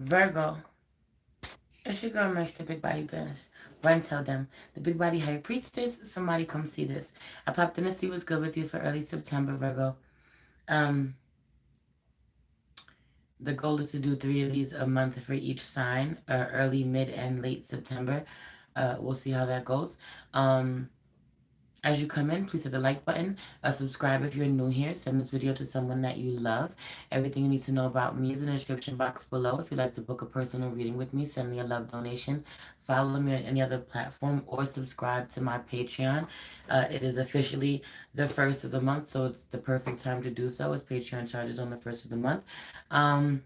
Virgo, it's your girl Merch, the Big Body Business. Run tell them. The Big Body High Priestess, somebody come see this. I popped in to see what's good with you for early September, Virgo. Um, the goal is to do 3 of these a month for each sign, early, mid, and late September. We'll see how that goes. As you come in, please hit the like button. Subscribe if you're new here. Send this video to someone that you love. Everything you need to know about me is in the description box below. If you'd like to book a personal reading with me, send me a love donation. Follow me on any other platform or subscribe to my Patreon. It is officially the first of the month, so it's the perfect time to do so, as Patreon charges on the first of the month. Um,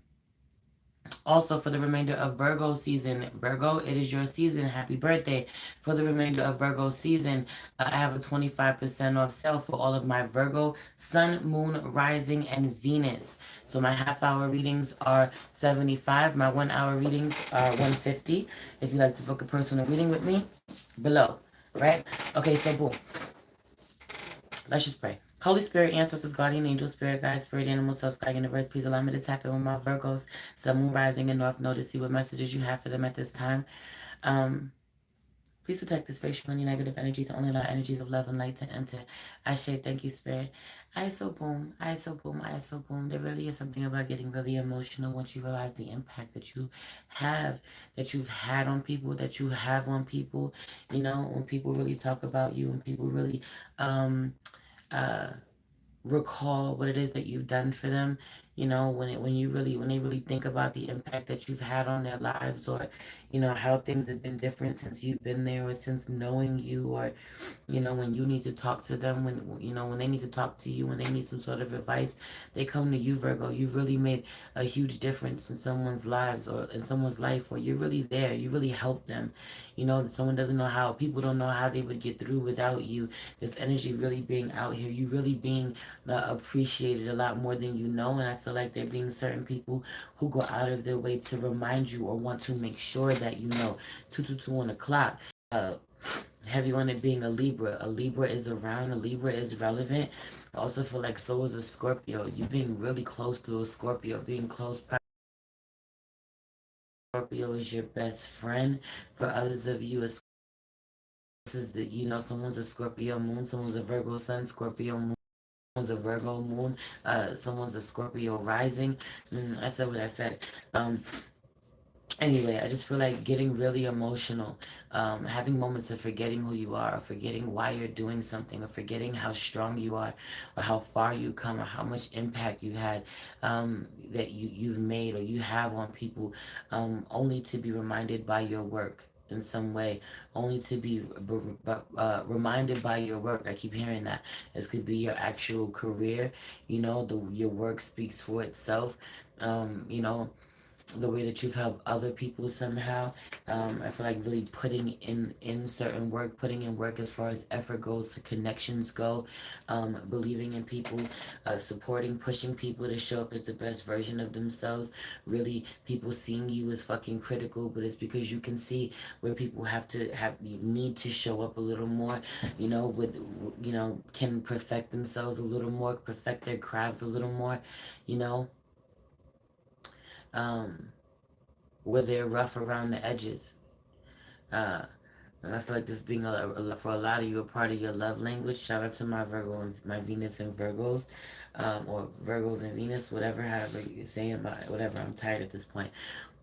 Also, for the remainder of Virgo season, Virgo, it is your season. Happy birthday. For the remainder of Virgo season, I have a 25% off sale for all of my Virgo, Sun, Moon, Rising, and Venus. So my half-hour readings are 75. My 1-hour readings are 150. If you'd like to book a personal reading with me, below. Right? Okay, so boom. Let's just pray. Holy Spirit, ancestors, guardian angel, spirit guide, spirit animal, soul, sky, universe, please allow me to tap in with my Virgos, sun, moon, rising, and north node to see what messages you have for them at this time. Um, Please protect this space from any negative energies and only allow energies of love and light to enter. I say thank you, Spirit. I so boom, I so boom, I so boom. There really is something about getting really emotional once you realize the impact that you have, that you've had on people, that you have on people. You know, when people really talk about you and people really um uh recall what it is that you've done for them, you know, when they really think about the impact that you've had on their lives, or you know how things have been different since you've been there, or since knowing you, or you know, when you need to talk to them, when you know, when they need to talk to you, when they need some sort of advice, they come to you, Virgo. You've really made a huge difference in someone's lives, or in someone's life, or you're really there, you really help them. You know, someone doesn't know how, people don't know how they would get through without you. This energy really being out here, you really being appreciated a lot more than you know. And I feel like there being certain people who go out of their way to remind you or want to make sure that you know. 222 on the clock. Uh, Heavy on it being a Libra. A Libra is around. A Libra is relevant. I also feel like so is a Scorpio. You being really close to a Scorpio, being close. Scorpio is your best friend. For others of you, this is the, you know, someone's a Scorpio moon, someone's a Virgo sun, Scorpio moon. Someone's a Virgo moon, someone's a Scorpio rising. I said what I said. Um, Anyway, I just feel like getting really emotional, having moments of forgetting who you are, or forgetting why you're doing something, or forgetting how strong you are, or how far you come, or how much impact you had, that you've made or you have on people, only to be reminded by your work in some way, only to be reminded by your work. I keep hearing that. This could be your actual career. You know, your work speaks for itself. You know, the way that you've helped other people somehow. I feel like really putting in certain work, putting in work as far as effort goes, to connections go, believing in people, supporting, pushing people to show up as the best version of themselves. Really, people seeing you is fucking critical, but it's because you can see where people need to show up a little more. You know, you know, can perfect themselves a little more, perfect their crafts a little more. You know. Um, where they're rough around the edges. Uh, and I feel like this being for a lot of you a part of your love language. Shout out to my Virgo and my Venus and Virgos, or Virgos and Venus, whatever, however you say it, whatever. I'm tired at this point.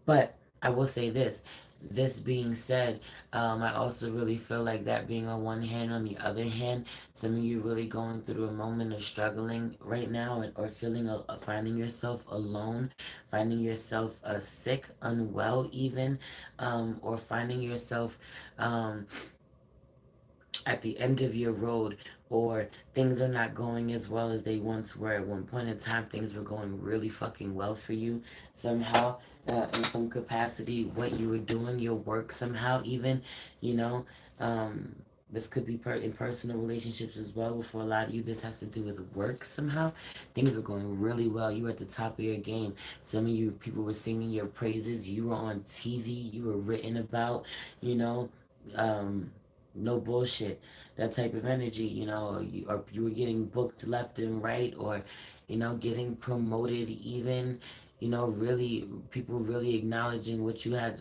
But I will say this. This being said, I also really feel like that being on one hand, on the other hand, some of you really going through a moment of struggling right now, or feeling, finding yourself alone, finding yourself sick, unwell even, or finding yourself um, at the end of your road, or things are not going as well as they once were. At one point in time, things were going really fucking well for you somehow, in some capacity, what you were doing, your work somehow, even, you know. Um, this could be in personal relationships as well, but for a lot of you, this has to do with work somehow. Things were going really well. You were at the top of your game. Some of you people were singing your praises. You were on TV. You were written about, you know. Um, no bullshit, that type of energy, you know, or you were getting booked left and right, or you know, getting promoted even, really people really acknowledging what you had,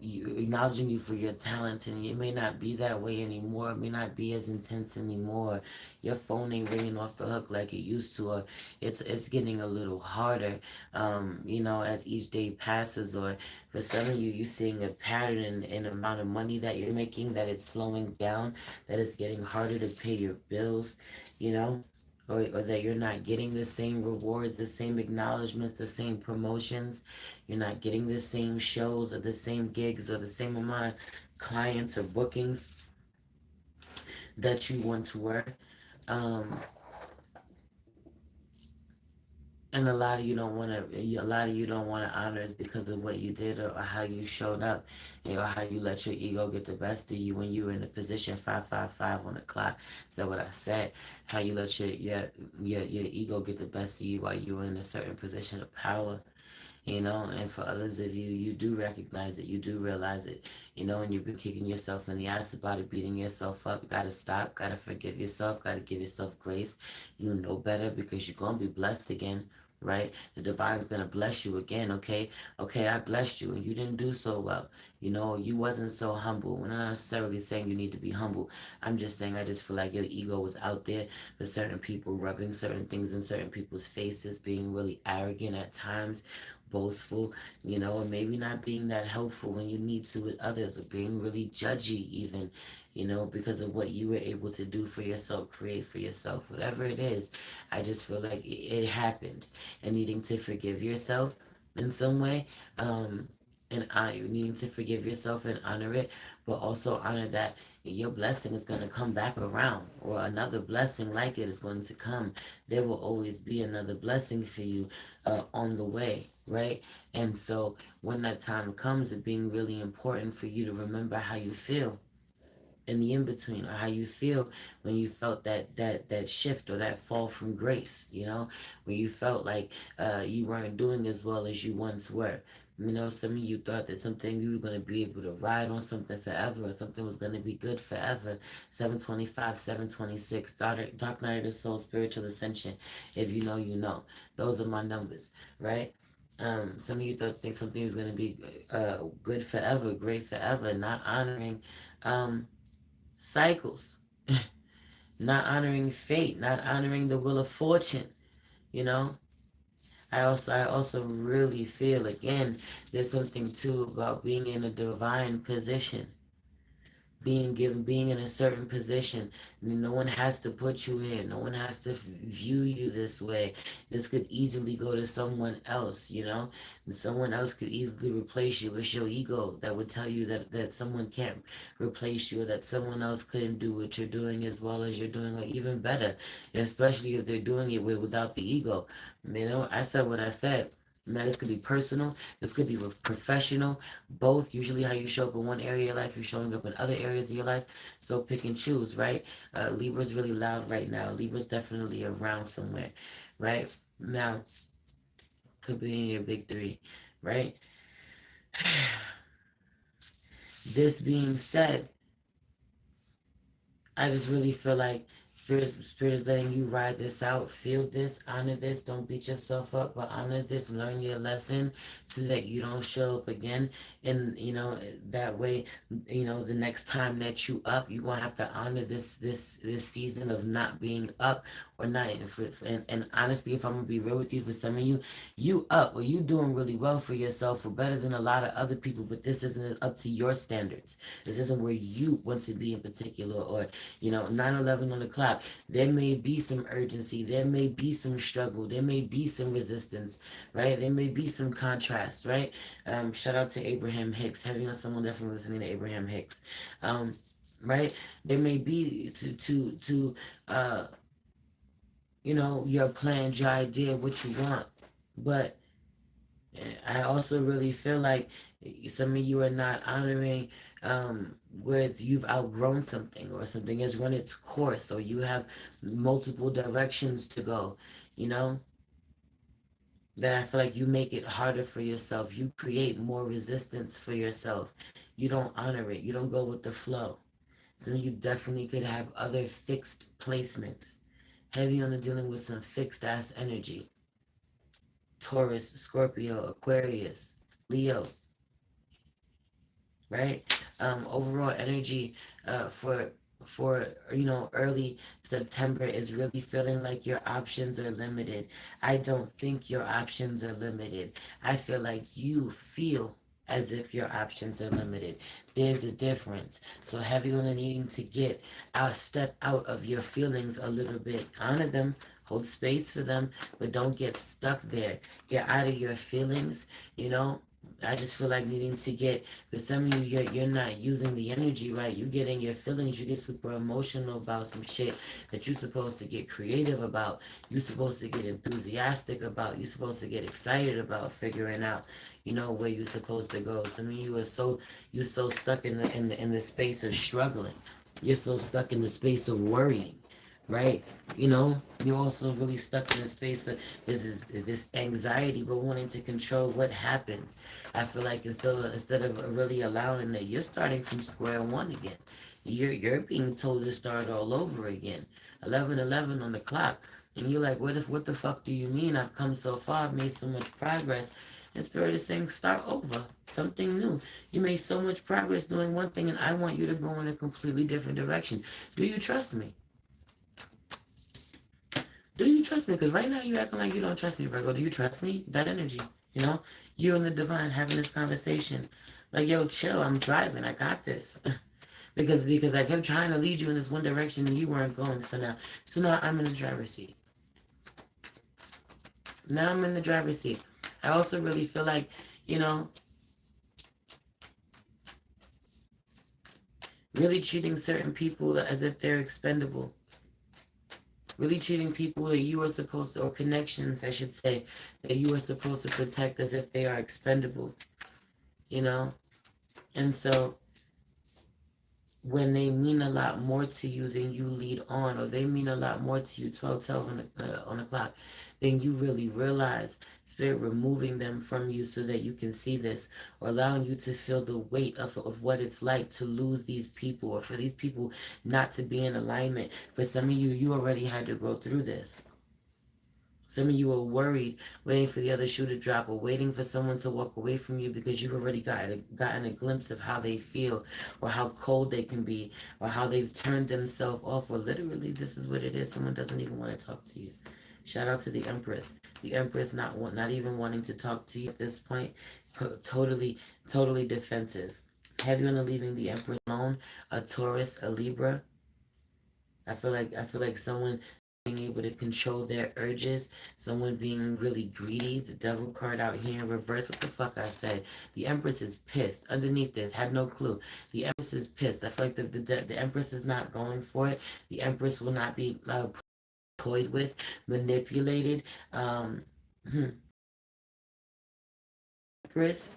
acknowledging you for your talent, and it may not be that way anymore. It may not be as intense anymore. Your phone ain't ringing off the hook like it used to, or it's getting a little harder, as each day passes. Or for some of you, you're seeing a pattern in the amount of money that you're making, that it's slowing down, that it's getting harder to pay your bills, you know or that you're not getting the same rewards, the same acknowledgments, the same promotions. You're not getting the same shows or the same gigs or the same amount of clients or bookings that you once were. Um, and a lot of you don't want to honor it because of what you did, or how you showed up, or how you let your ego get the best of you when you were in the position 555 on the clock. Is that what I said? How you let your ego get the best of you while you were in a certain position of power. And for others of you, you do recognize it, you do realize it, and you've been kicking yourself in the ass about it, beating yourself up. You gotta stop, gotta forgive yourself, gotta give yourself grace. You know better, because you're gonna be blessed again, right? The divine's gonna bless you again, okay? Okay, I blessed you and you didn't do so well. You wasn't so humble. We're not necessarily saying you need to be humble. I'm just saying, I just feel like your ego was out there for certain people, rubbing certain things in certain people's faces, being really arrogant at times, boastful, and maybe not being that helpful when you need to with others, or being really judgy even, because of what you were able to do for yourself, create for yourself, whatever it is. I just feel like it happened, and needing to forgive yourself in some way, and needing to forgive yourself and honor it, but also honor that your blessing is going to come back around, or another blessing like it is going to come. There will always be another blessing for you on the way, right? And so when that time comes, it being really important for you to remember how you feel in the in between, or how you feel when you felt that shift, or that fall from grace, when you felt like you weren't doing as well as you once were. Some of you thought that something, you were going to be able to ride on something forever, or something was going to be good forever. 725, 726, dark night of the soul, spiritual ascension. If you know, you know. Those are my numbers, right? Some of you thought think something was going to be good forever, great forever, not honoring um, cycles, not honoring fate, not honoring the wheel of fortune, you know. I also really feel, again, there's something too about being in a divine position, being in a certain position. No one has to put you in, no one has to view you this way. This could easily go to someone else, and someone else could easily replace you. It's your ego that would tell you that someone can't replace you, or that someone else couldn't do what you're doing as well as you're doing, or even better, especially if they're doing it without the ego. I said what I said. Now, this could be personal, this could be professional, both. Usually how you show up in one area of your life, you're showing up in other areas of your life. So pick and choose, right? Libra's really loud right now. Libra's definitely around somewhere, right? Now, could be in your big three, right? This being said, I just really feel like spirit is letting you ride this out, feel this, honor this. Don't beat yourself up, but honor this, learn your lesson, so that you don't show up again. And that way, the next time that you up, you're gonna have to honor this season of not being up, or not. And honestly, if I'm gonna be real with you, for some of you, you up, or you doing really well for yourself, or better than a lot of other people, but this isn't up to your standards. This isn't where you want to be in particular, or 9/11 on the clock. There may be some urgency, there may be some struggle, there may be some resistance, right? There may be some contrast, right? Shout out to Abraham Hicks. Having on someone definitely listening to Abraham Hicks. Um, right? There may be to your plans, your idea, what you want. But I also really feel like some of you are not honoring where you've outgrown something, or something has run its course, or you have multiple directions to go, you know, that I feel like you make it harder for yourself. You create more resistance for yourself. You don't honor it. You don't go with the flow. So you definitely could have other fixed placements. Heavy on the dealing with some fixed ass energy. Taurus, Scorpio, Aquarius, Leo, right? Overall energy for early September is really feeling like your options are limited. I don't think your options are limited. I feel like you feel as if your options are limited. There's a difference. So heavy on the needing to get out, step out of your feelings a little bit. Honor them, hold space for them, but don't get stuck there. Get out of your feelings, you know. I just feel like needing to get, for some of you, you're not using the energy right. You get in your feelings, you get super emotional about some shit that you're supposed to get creative about. You're supposed to get enthusiastic about. You're supposed to get excited about figuring out, where you're supposed to go. Some of you are you're so stuck in the space of struggling. You're so stuck in the space of worrying, right? You're also really stuck in the space of this anxiety, but wanting to control what happens. I feel like instead of really allowing that, you're starting from square one again. You're being told to start all over again. 11:11 on the clock, and you're like, what the fuck do you mean? I've come so far, I've made so much progress. And Spirit is saying, start over, something new. You made so much progress doing one thing, and I want you to go in a completely different direction. Do you trust me? Do you trust me? Because right now you're acting like you don't trust me, Virgo. Do you trust me? That energy, you know? You and the divine having this conversation. Like, yo, chill, I'm driving. I got this. because I kept trying to lead you in this one direction and you weren't going. So now I'm in the driver's seat. Now I'm in the driver's seat. I also really feel like, you know, really treating certain people as if they're expendable. Really treating people that you are supposed to, or connections, I should say, that you are supposed to protect as if they are expendable, you know? And so when they mean a lot more to you than you lead on, or they mean a lot more to you, 12 on the clock, then you really realize Spirit removing them from you so that you can see this, or allowing you to feel the weight of what it's like to lose these people, or for these people not to be in alignment. For some of you, you already had to go through this. Some of you are worried, waiting for the other shoe to drop, or waiting for someone to walk away from you because you've already gotten a glimpse of how they feel, or how cold they can be, or how they've turned themselves off, or literally this is what it is. Someone doesn't even want to talk to you. Shout out to the Empress. The Empress not even wanting to talk to you at this point. Totally, totally defensive. Have you on the leaving the Empress alone? A Taurus, a Libra. I feel like someone being able to control their urges, someone being really greedy. The devil card out here in reverse. What the fuck I said? The Empress is pissed. Underneath this, had no clue. The Empress is pissed. I feel like the Empress is not going for it. The Empress will not be toyed with, manipulated. Hmm. Empress.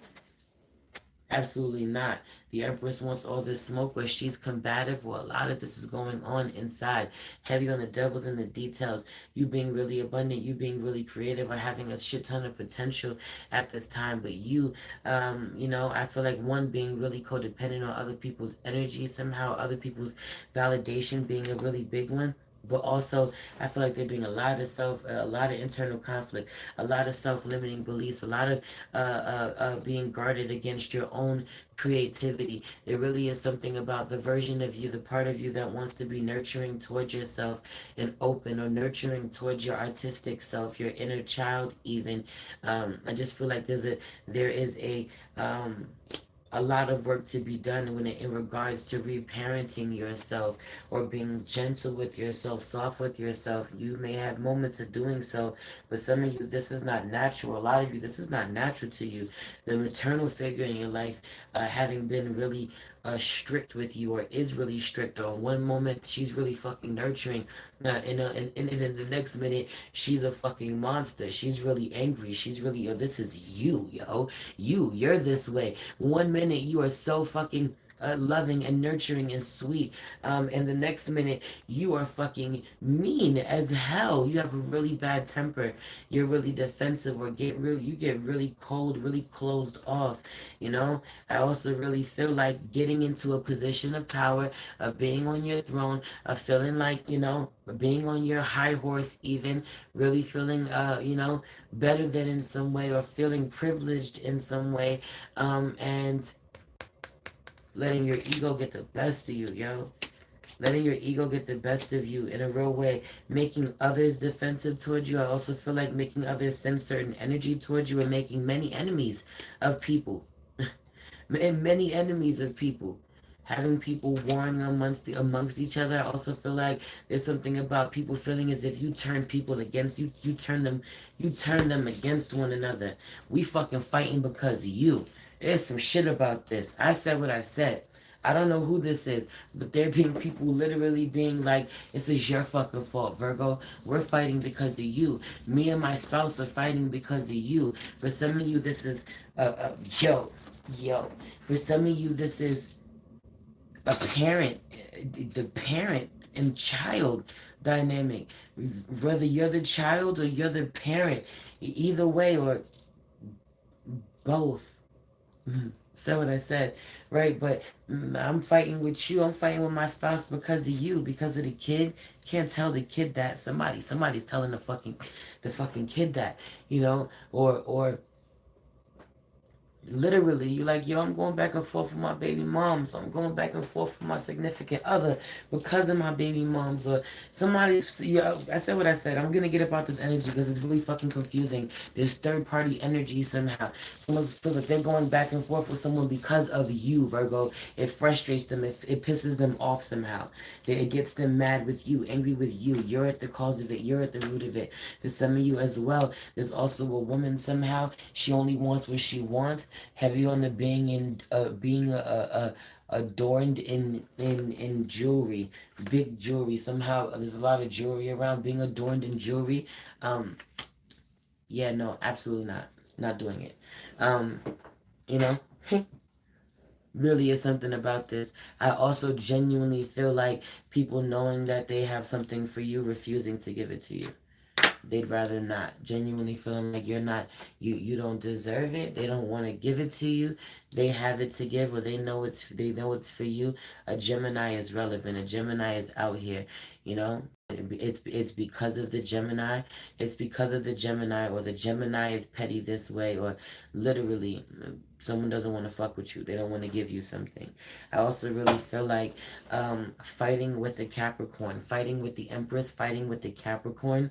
Absolutely not. The Empress wants all this smoke where she's combative. Well, a lot of this is going on inside. Heavy on the devils and the details. You being really abundant, you being really creative, or having a shit ton of potential at this time. But I feel like one being really codependent on other people's energy, somehow other people's validation being a really big one. But also, I feel like there being a lot of internal conflict, a lot of self-limiting beliefs, a lot of being guarded against your own creativity. There really is something about the version of you, the part of you that wants to be nurturing towards yourself and open, or nurturing towards your artistic self, your inner child even. I just feel like there is a lot of work to be done in regards to reparenting yourself, or being gentle with yourself, soft with yourself. You may have moments of doing so, but some of you, this is not natural. A lot of you, this is not natural to you. The maternal figure in your life, having been really strict with you, or is really strict, or in one moment she's really fucking nurturing, and then the next minute she's a fucking monster. She's really angry. She's really, this is you, yo. You're this way. One minute you are so fucking loving and nurturing and sweet. And the next minute, you are fucking mean as hell. You have a really bad temper. You're really defensive, or you get really cold, really closed off. You know, I also really feel like getting into a position of power, of being on your throne, of feeling like, being on your high horse, even really feeling, better than in some way, or feeling privileged in some way, and letting your ego get the best of you, yo. Letting your ego get the best of you in a real way, making others defensive towards you. I also feel like making others send certain energy towards you, and making many enemies of people. And many enemies of people. Having people warring amongst each other. I also feel like there's something about people feeling as if you turn people against you. You turn them against one another. We fucking fighting because of you. There's some shit about this. I said what I said. I don't know who this is, but there being people literally being like, "This is your fucking fault, Virgo. We're fighting because of you. Me and my spouse are fighting because of you." For some of you, this is, yo. For some of you, this is a parent, the parent and child dynamic. Whether you're the child or you're the parent, either way, or both. Said what I said, right? But I'm fighting with you. I'm fighting with my spouse because of you, because of the kid. Can't tell the kid that. Somebody's telling the fucking kid that, or literally, you like, yo, I'm going back and forth with my baby moms. I'm going back and forth with my significant other because of my baby moms. Or somebody's, I said what I said. I'm going to get about this energy because it's really fucking confusing. There's third party energy somehow. Someone feels like they're going back and forth with someone because of you, Virgo. It frustrates them. It pisses them off somehow. It gets them mad with you, angry with you. You're at the cause of it. You're at the root of it. For some of you as well, there's also a woman somehow. She only wants what she wants. Heavy on the being adorned in jewelry, big jewelry. Somehow there's a lot of jewelry around. Being adorned in jewelry. Yeah, no, absolutely not doing it. You know, really is something about this. I also genuinely feel like people knowing that they have something for you, refusing to give it to you. They'd rather not, genuinely feeling like you don't deserve it. They don't want to give it to you. They have it to give, or they know it's for you. A Gemini is relevant. A Gemini is out here, you know. It's because of the Gemini. It's because of the Gemini, or the Gemini is petty this way, or literally someone doesn't want to fuck with you. They don't want to give you something. I also really feel like fighting with the Capricorn, fighting with the Empress, fighting with the Capricorn,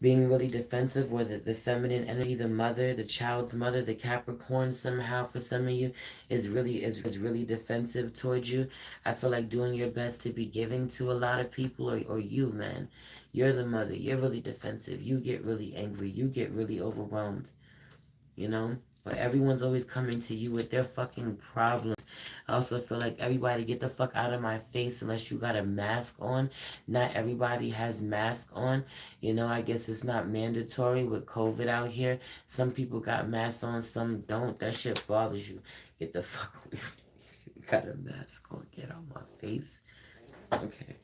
being really defensive, whether the feminine energy, the mother, the child's mother, the Capricorn somehow for some of you is really defensive towards you. I feel like doing your best to be giving to a lot of people, or you, man. You're the mother. You're really defensive. You get really angry. You get really overwhelmed, you know? But everyone's always coming to you with their fucking problems. I also feel like everybody get the fuck out of my face unless you got a mask on. Not everybody has mask on. I guess it's not mandatory with COVID out here. Some people got masks on, some don't. That shit bothers you. Get the fuck away from me. You got a mask on. Get out my face. Okay.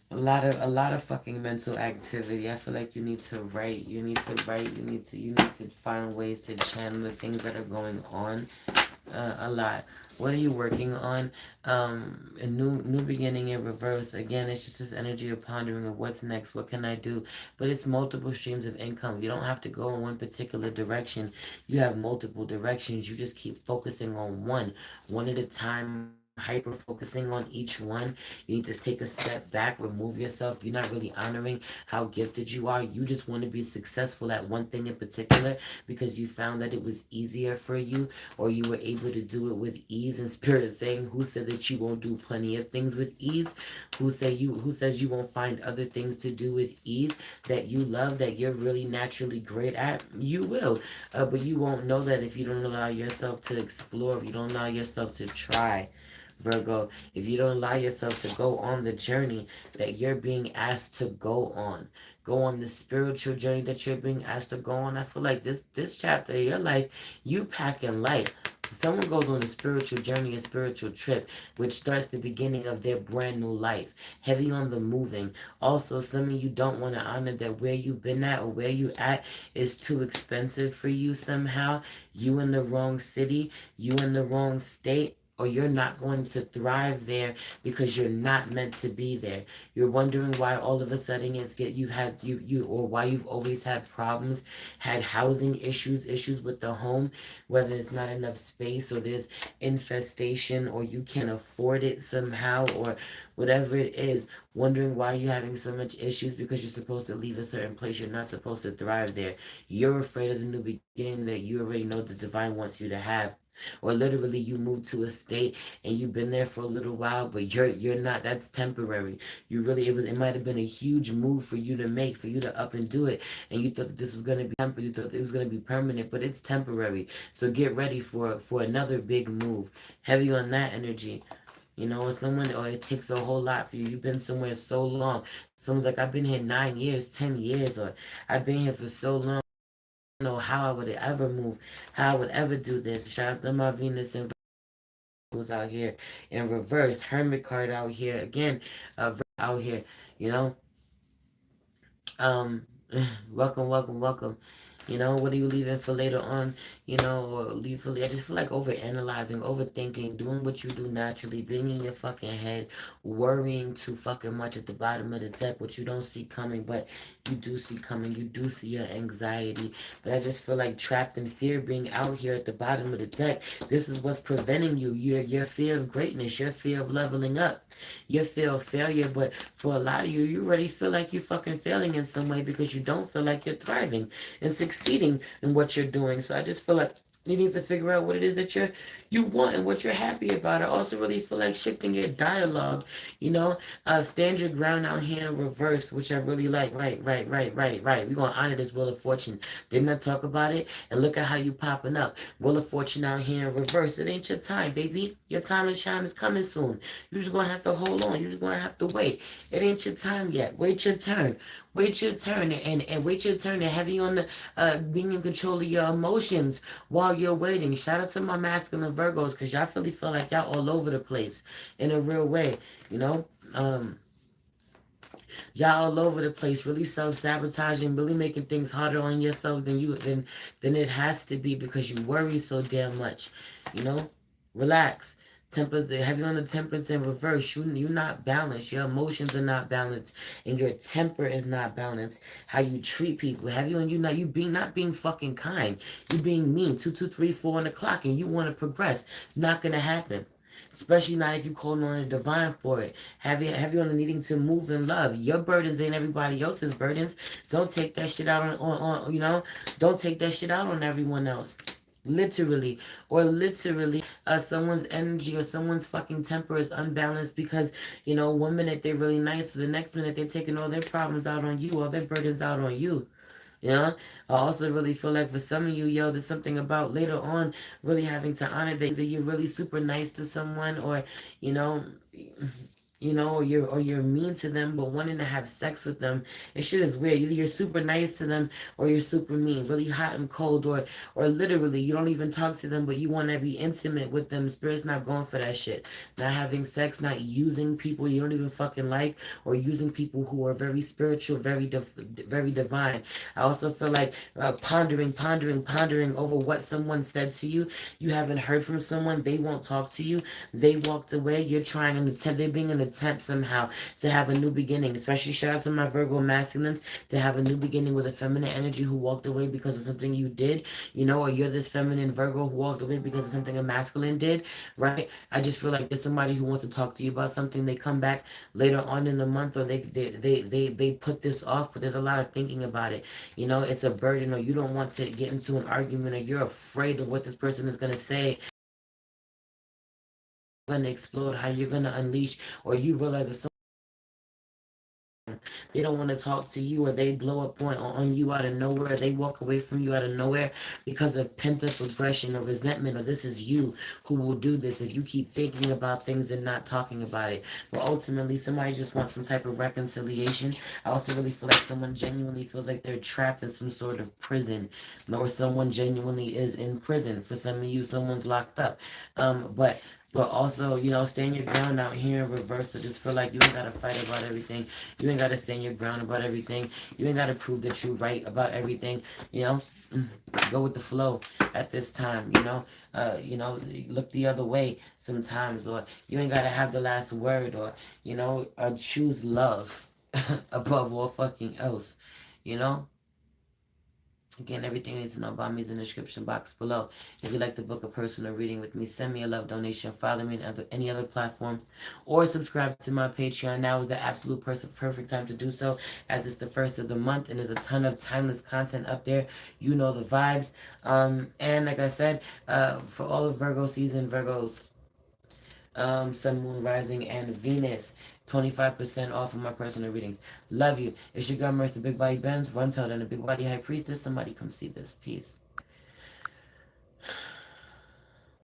A lot of fucking mental activity. I feel like you need to write. You need to write. You need to find ways to channel the things that are going on. A lot. What are you working on? A new beginning in reverse. Again, it's just this energy of pondering of what's next. What can I do? But it's multiple streams of income. You don't have to go in one particular direction. You have multiple directions. You just keep focusing on one at a time, hyper focusing on each one. You need to take a step back, remove yourself. You're not really honoring how gifted you are. You just want to be successful at one thing in particular because you found that it was easier for you, or you were able to do it with ease. And spirit saying, who said that you won't do plenty of things with ease? Who says you won't find other things to do with ease that you love, that you're really naturally great at? You will. But you won't know that if you don't allow yourself to explore, if you don't allow yourself to try. Virgo, if you don't allow yourself to go on the journey that you're being asked to go on the spiritual journey that you're being asked to go on. I feel like this chapter of your life, you packing light. Someone goes on a spiritual journey, a spiritual trip, which starts the beginning of their brand new life. Heavy on the moving. Also, some of you don't want to honor that where you've been at or where you at is too expensive for you somehow. You in the wrong city, you in the wrong state, or you're not going to thrive there because you're not meant to be there. You're wondering why all of a sudden you or why you've always had problems, had housing issues, issues with the home, whether it's not enough space or there's infestation or you can't afford it somehow or whatever it is, wondering why you're having so much issues because you're supposed to leave a certain place. You're not supposed to thrive there. You're afraid of the new beginning that you already know the divine wants you to have. Or literally you moved to a state and you've been there for a little while, but you're not, that's temporary. You really, it might have been a huge move for you to make, for you to up and do it, and you thought that this was going to be temporary, you thought it was going to be permanent, but it's temporary. So get ready for another big move. Heavy on that energy. You know, or someone, or it takes a whole lot for you. You've been somewhere so long. Someone's like, I've been here 9 years, 10 years, or I've been here for so long. I don't know how I would ever move, how I would ever do this. Shout out to my Venus and Virgos out here in reverse. Hermit card out here again. Out here. You know, um, welcome, welcome, welcome. You know, what are you leaving for later on? You know, or leave for, I just feel like over analyzing, overthinking, doing what you do naturally, being in your fucking head, worrying too fucking much at the bottom of the deck, what you don't see coming, but you do see coming. You do see your anxiety. But I just feel like trapped in fear being out here at the bottom of the deck. This is what's preventing you. Your fear of greatness, your fear of leveling up, your fear of failure. But for a lot of you, you already feel like you're fucking failing in some way because you don't feel like you're thriving and succeeding in what you're doing. So I just feel like you need to figure out what it is that you want and what you're happy about. I also really feel like shifting your dialogue, you know, stand your ground out here in reverse, which I really like. Right, right, right, right, right. We're gonna honor this Wheel of Fortune. Didn't I talk about it? And look at how you popping up. Wheel of Fortune out here in reverse. It ain't your time, baby. Your time to shine is coming soon. You're just gonna have to hold on. You're just gonna have to wait. It ain't your time yet. Wait your turn. Wait your turn and wait your turn and have you on the being in control of your emotions while you're waiting. Shout out to my masculine Virgos because y'all really feel like y'all all over the place in a real way, you know. Y'all all over the place, really self-sabotaging, really making things harder on yourself than it has to be because you worry so damn much. You know? Relax. Tempers, have you on the temperance in reverse. You're not balanced. Your emotions are not balanced, and your temper is not balanced. How you treat people. Have you on you not you being not being fucking kind. You being mean. 2, 2, 3, 4 on the clock, and you want to progress. Not gonna happen. Especially not if you calling on a divine for it. Have you on the needing to move in love. Your burdens ain't everybody else's burdens. Don't take that shit out on you know, don't take that shit out on everyone else. Literally. Or literally, someone's energy or someone's fucking temper is unbalanced because, you know, one minute they're really nice, so the next minute they're taking all their problems out on you, all their burdens out on you. You know, I also really feel like for some of you, yo, there's something about later on really having to honor that either you're really super nice to someone or, you know, or you're mean to them but wanting to have sex with them. And shit is weird. Either you're super nice to them or you're super mean, really hot and cold, or literally you don't even talk to them but you want to be intimate with them. Spirit's not going for that shit. Not having sex, not using people you don't even fucking like, or using people who are very spiritual, very divine. I also feel like pondering over what someone said to you. You haven't heard from someone, they won't talk to you, they walked away, you're trying an attempt, they're being an attempt somehow to have a new beginning. Especially shout out to my Virgo masculines, to have a new beginning with a feminine energy who walked away because of something you did, you know, or you're this feminine Virgo who walked away because of something a masculine did, right? I just feel like there's somebody who wants to talk to you about something, they come back later on in the month, or they put this off, but there's a lot of thinking about it. You know, it's a burden, or you don't want to get into an argument, or you're afraid of what this person is going to say, going to explode, how you're going to unleash, or you realize that They don't want to talk to you, or they blow up on you out of nowhere. They walk away from you out of nowhere because of pent up aggression or resentment, or this is you who will do this if you keep thinking about things and not talking about it. But ultimately, somebody just wants some type of reconciliation. I also really feel like someone genuinely feels like they're trapped in some sort of prison, or someone genuinely is in prison. For some of you, someone's locked up. But also, stand your ground out here in reverse. So just feel like you ain't gotta fight about everything. You ain't gotta stand your ground about everything. You ain't gotta prove that you're right about everything. You know, go with the flow at this time. Look the other way sometimes, or you ain't gotta have the last word, or choose love above all fucking else. You know. Again, everything you need to know about me is in the description box below. If you'd like to book a personal reading with me, send me a love donation, follow me on any other platform, or subscribe to my Patreon. Now is the absolute perfect time to do so, as it's the first of the month and there's a ton of timeless content up there. You know the vibes. And like I said, for all of Virgo season, Virgos, Sun, Moon, Rising, and Venus. 25% off of my personal readings. Love you. It's your girl, Mercy Big Body Benz. Run tell, and a Big Body High Priestess. Somebody come see this. Peace.